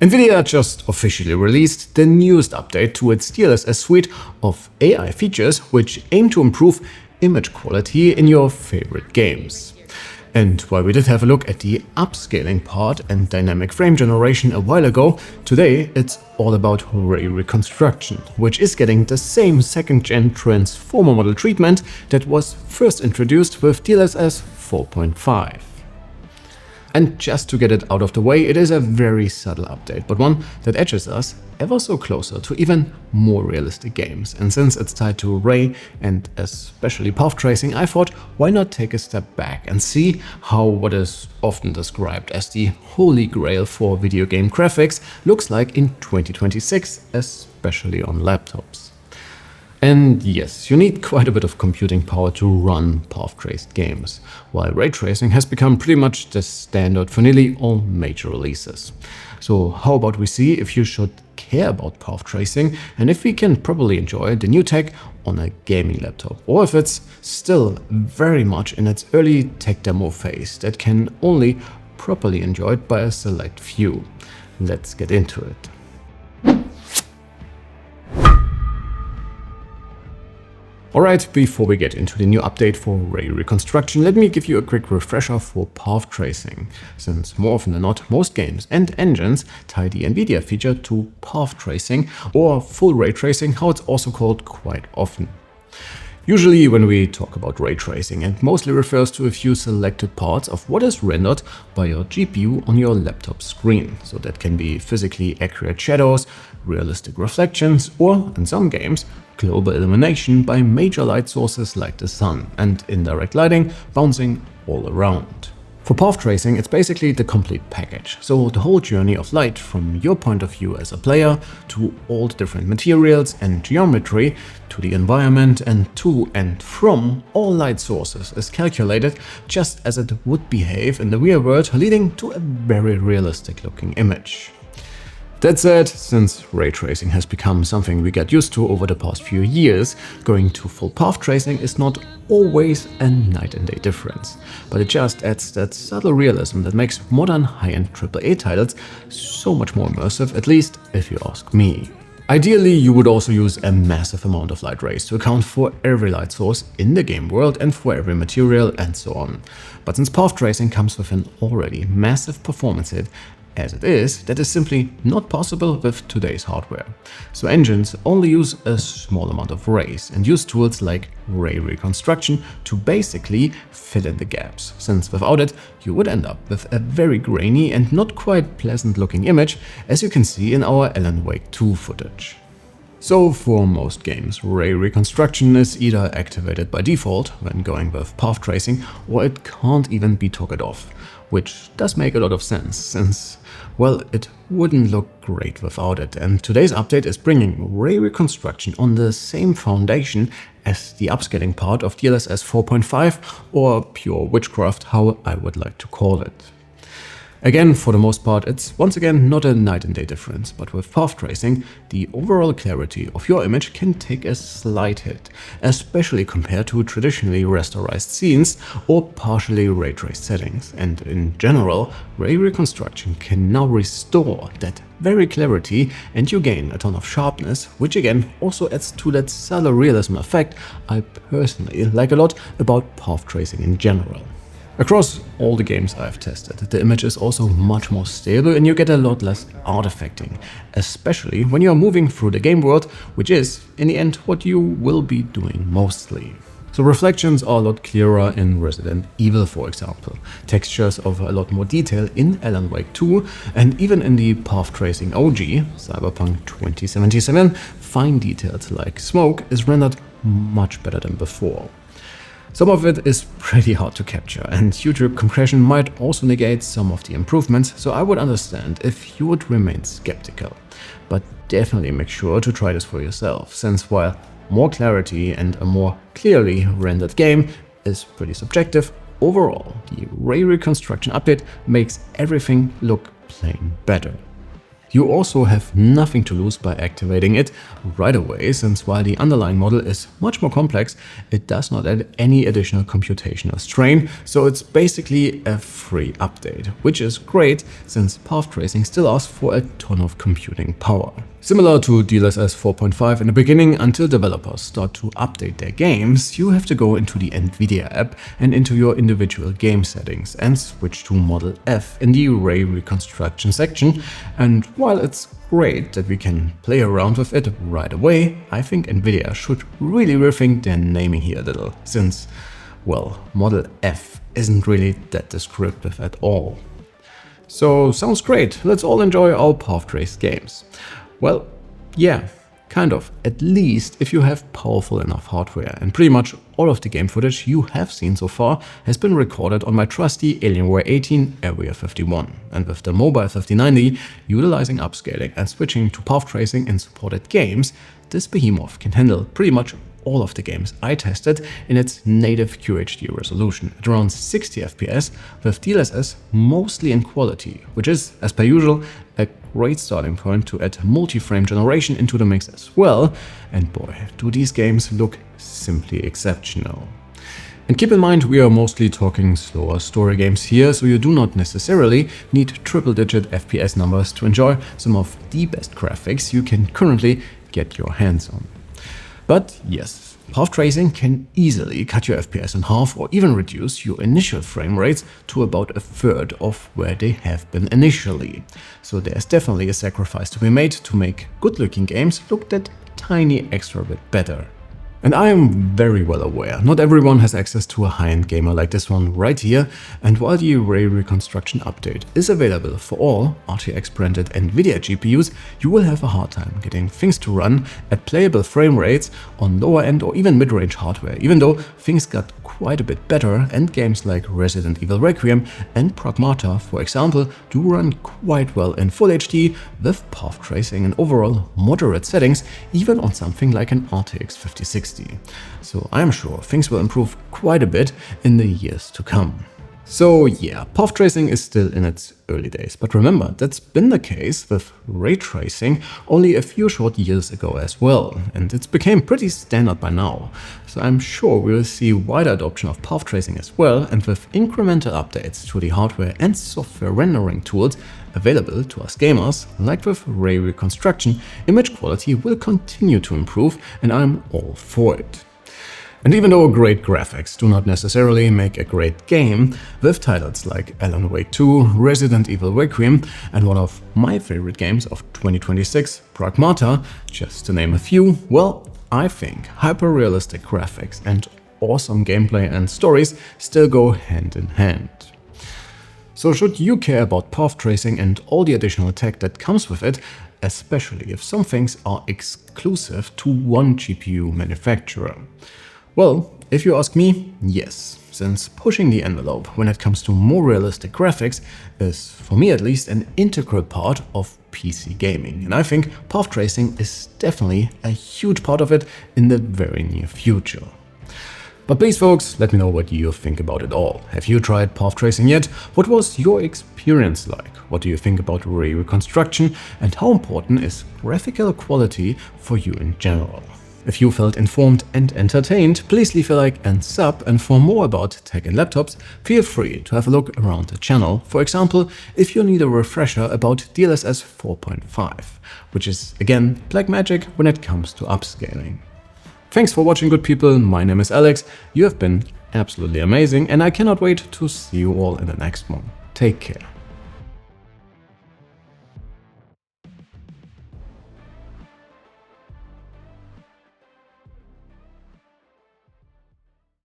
Nvidia just officially released the newest update to its DLSS suite of AI features which aim to improve image quality in your favorite games. And while we did have a look at the upscaling part and dynamic frame generation a while ago, today it's all about Ray Reconstruction, which is getting the same second-gen transformer model treatment that was first introduced with DLSS 4.5. And just to get it out of the way, it is a very subtle update, but one that edges us ever so closer to even more realistic games. And since it's tied to Ray and especially path tracing, I thought why not take a step back and see how what is often described as the holy grail for video game graphics looks like in 2026, especially on laptops. And yes, you need quite a bit of computing power to run path-traced games, while ray tracing has become pretty much the standard for nearly all major releases. So how about we see if you should care about path tracing and if we can properly enjoy the new tech on a gaming laptop, or if it's still very much in its early tech demo phase that can only properly enjoyed by a select few. Let's get into it. Alright, before we get into the new update for Ray Reconstruction, let me give you a quick refresher for path tracing, since more often than not, most games and engines tie the Nvidia feature to path tracing, or full ray tracing, how it's also called quite often. Usually when we talk about ray tracing, it mostly refers to a few selected parts of what is rendered by your GPU on your laptop screen. So that can be physically accurate shadows, realistic reflections, or in some games, global illumination by major light sources like the sun, and indirect lighting bouncing all around. For path tracing, it's basically the complete package, so the whole journey of light from your point of view as a player to all the different materials and geometry to the environment and to and from all light sources is calculated just as it would behave in the real world, leading to a very realistic looking image. That said, since ray tracing has become something we get used to over the past few years, going to full path tracing is not always a night and day difference, but it just adds that subtle realism that makes modern high-end AAA titles so much more immersive, at least if you ask me. Ideally, you would also use a massive amount of light rays to account for every light source in the game world and for every material and so on. But since path tracing comes with an already massive performance hit, as it is, that is simply not possible with today's hardware. So engines only use a small amount of rays and use tools like Ray Reconstruction to basically fill in the gaps, since without it you would end up with a very grainy and not quite pleasant looking image, as you can see in our Alienware 2 footage. So for most games, Ray Reconstruction is either activated by default when going with path tracing, or it can't even be toggled off, which does make a lot of sense, since, well, it wouldn't look great without it, and today's update is bringing Ray Reconstruction on the same foundation as the upscaling part of DLSS 4.5, or pure witchcraft, how I would like to call it. Again, for the most part, it's once again not a night and day difference, but with path tracing, the overall clarity of your image can take a slight hit, especially compared to traditionally rasterized scenes or partially ray traced settings. And in general, Ray Reconstruction can now restore that very clarity and you gain a ton of sharpness, which again also adds to that subtle realism effect I personally like a lot about path tracing in general. Across all the games I've tested, the image is also much more stable and you get a lot less artifacting, especially when you're moving through the game world, which is, in the end, what you will be doing mostly. So reflections are a lot clearer in Resident Evil, for example, textures of a lot more detail in Alienware 2, and even in the path tracing OG, Cyberpunk 2077, fine details like smoke is rendered much better than before. Some of it is pretty hard to capture, and YouTube compression might also negate some of the improvements, so I would understand if you would remain skeptical. But definitely make sure to try this for yourself, since while more clarity and a more clearly rendered game is pretty subjective, overall the Ray Reconstruction update makes everything look plain better. You also have nothing to lose by activating it right away, since while the underlying model is much more complex, it does not add any additional computational strain, so it's basically a free update, which is great since path tracing still asks for a ton of computing power. Similar to DLSS 4.5 in the beginning, until developers start to update their games, you have to go into the Nvidia app and into your individual game settings and switch to Model F in the Ray Reconstruction section. And while it's great that we can play around with it right away, I think Nvidia should really rethink their naming here a little, since, well, Model F isn't really that descriptive at all. So sounds great, let's all enjoy our path trace games. Well, yeah, kind of, at least if you have powerful enough hardware, and pretty much all of the game footage you have seen so far has been recorded on my trusty Alienware 18 Area 51, and with the mobile 5090 utilizing upscaling and switching to path tracing in supported games, this behemoth can handle pretty much all of the games I tested in its native QHD resolution at around 60 FPS with DLSS mostly in quality, which is, as per usual, a great starting point to add multi-frame generation into the mix as well, and boy, do these games look simply exceptional. And keep in mind, we are mostly talking slower story games here, so you do not necessarily need triple-digit FPS numbers to enjoy some of the best graphics you can currently get your hands on. But yes, path tracing can easily cut your FPS in half or even reduce your initial frame rates to about a third of where they have been initially. So there's definitely a sacrifice to be made to make good-looking games look that tiny extra bit better. And I am very well aware, not everyone has access to a high-end gamer like this one right here, and while the Ray Reconstruction update is available for all RTX branded Nvidia GPUs, you will have a hard time getting things to run at playable frame rates on lower-end or even mid-range hardware, even though things got quite a bit better and games like Resident Evil Requiem and Pragmata, for example, do run quite well in Full HD with path tracing and overall moderate settings, even on something like an RTX 5060. So I'm sure things will improve quite a bit in the years to come. So yeah, path tracing is still in its early days, but remember, that's been the case with ray tracing only a few short years ago as well, and it's became pretty standard by now. So I'm sure we will see wider adoption of path tracing as well, and with incremental updates to the hardware and software rendering tools available to us gamers, like with Ray Reconstruction, image quality will continue to improve, and I'm all for it. And even though great graphics do not necessarily make a great game, with titles like Alan Wake 2, Resident Evil Requiem, and one of my favorite games of 2026, Pragmata, just to name a few, well, I think hyper-realistic graphics and awesome gameplay and stories still go hand in hand. So should you care about path tracing and all the additional tech that comes with it, especially if some things are exclusive to one GPU manufacturer? Well, if you ask me, yes, since pushing the envelope when it comes to more realistic graphics is, for me at least, an integral part of PC gaming, and I think path tracing is definitely a huge part of it in the very near future. But please folks, let me know what you think about it all. Have you tried path tracing yet? What was your experience like? What do you think about Ray Reconstruction? And how important is graphical quality for you in general? If you felt informed and entertained, please leave a like and sub, and for more about tech and laptops, feel free to have a look around the channel. For example, if you need a refresher about DLSS 4.5, which is again black magic when it comes to upscaling. Thanks for watching, good people. My name is Alex. You have been absolutely amazing, and I cannot wait to see you all in the next one. Take care.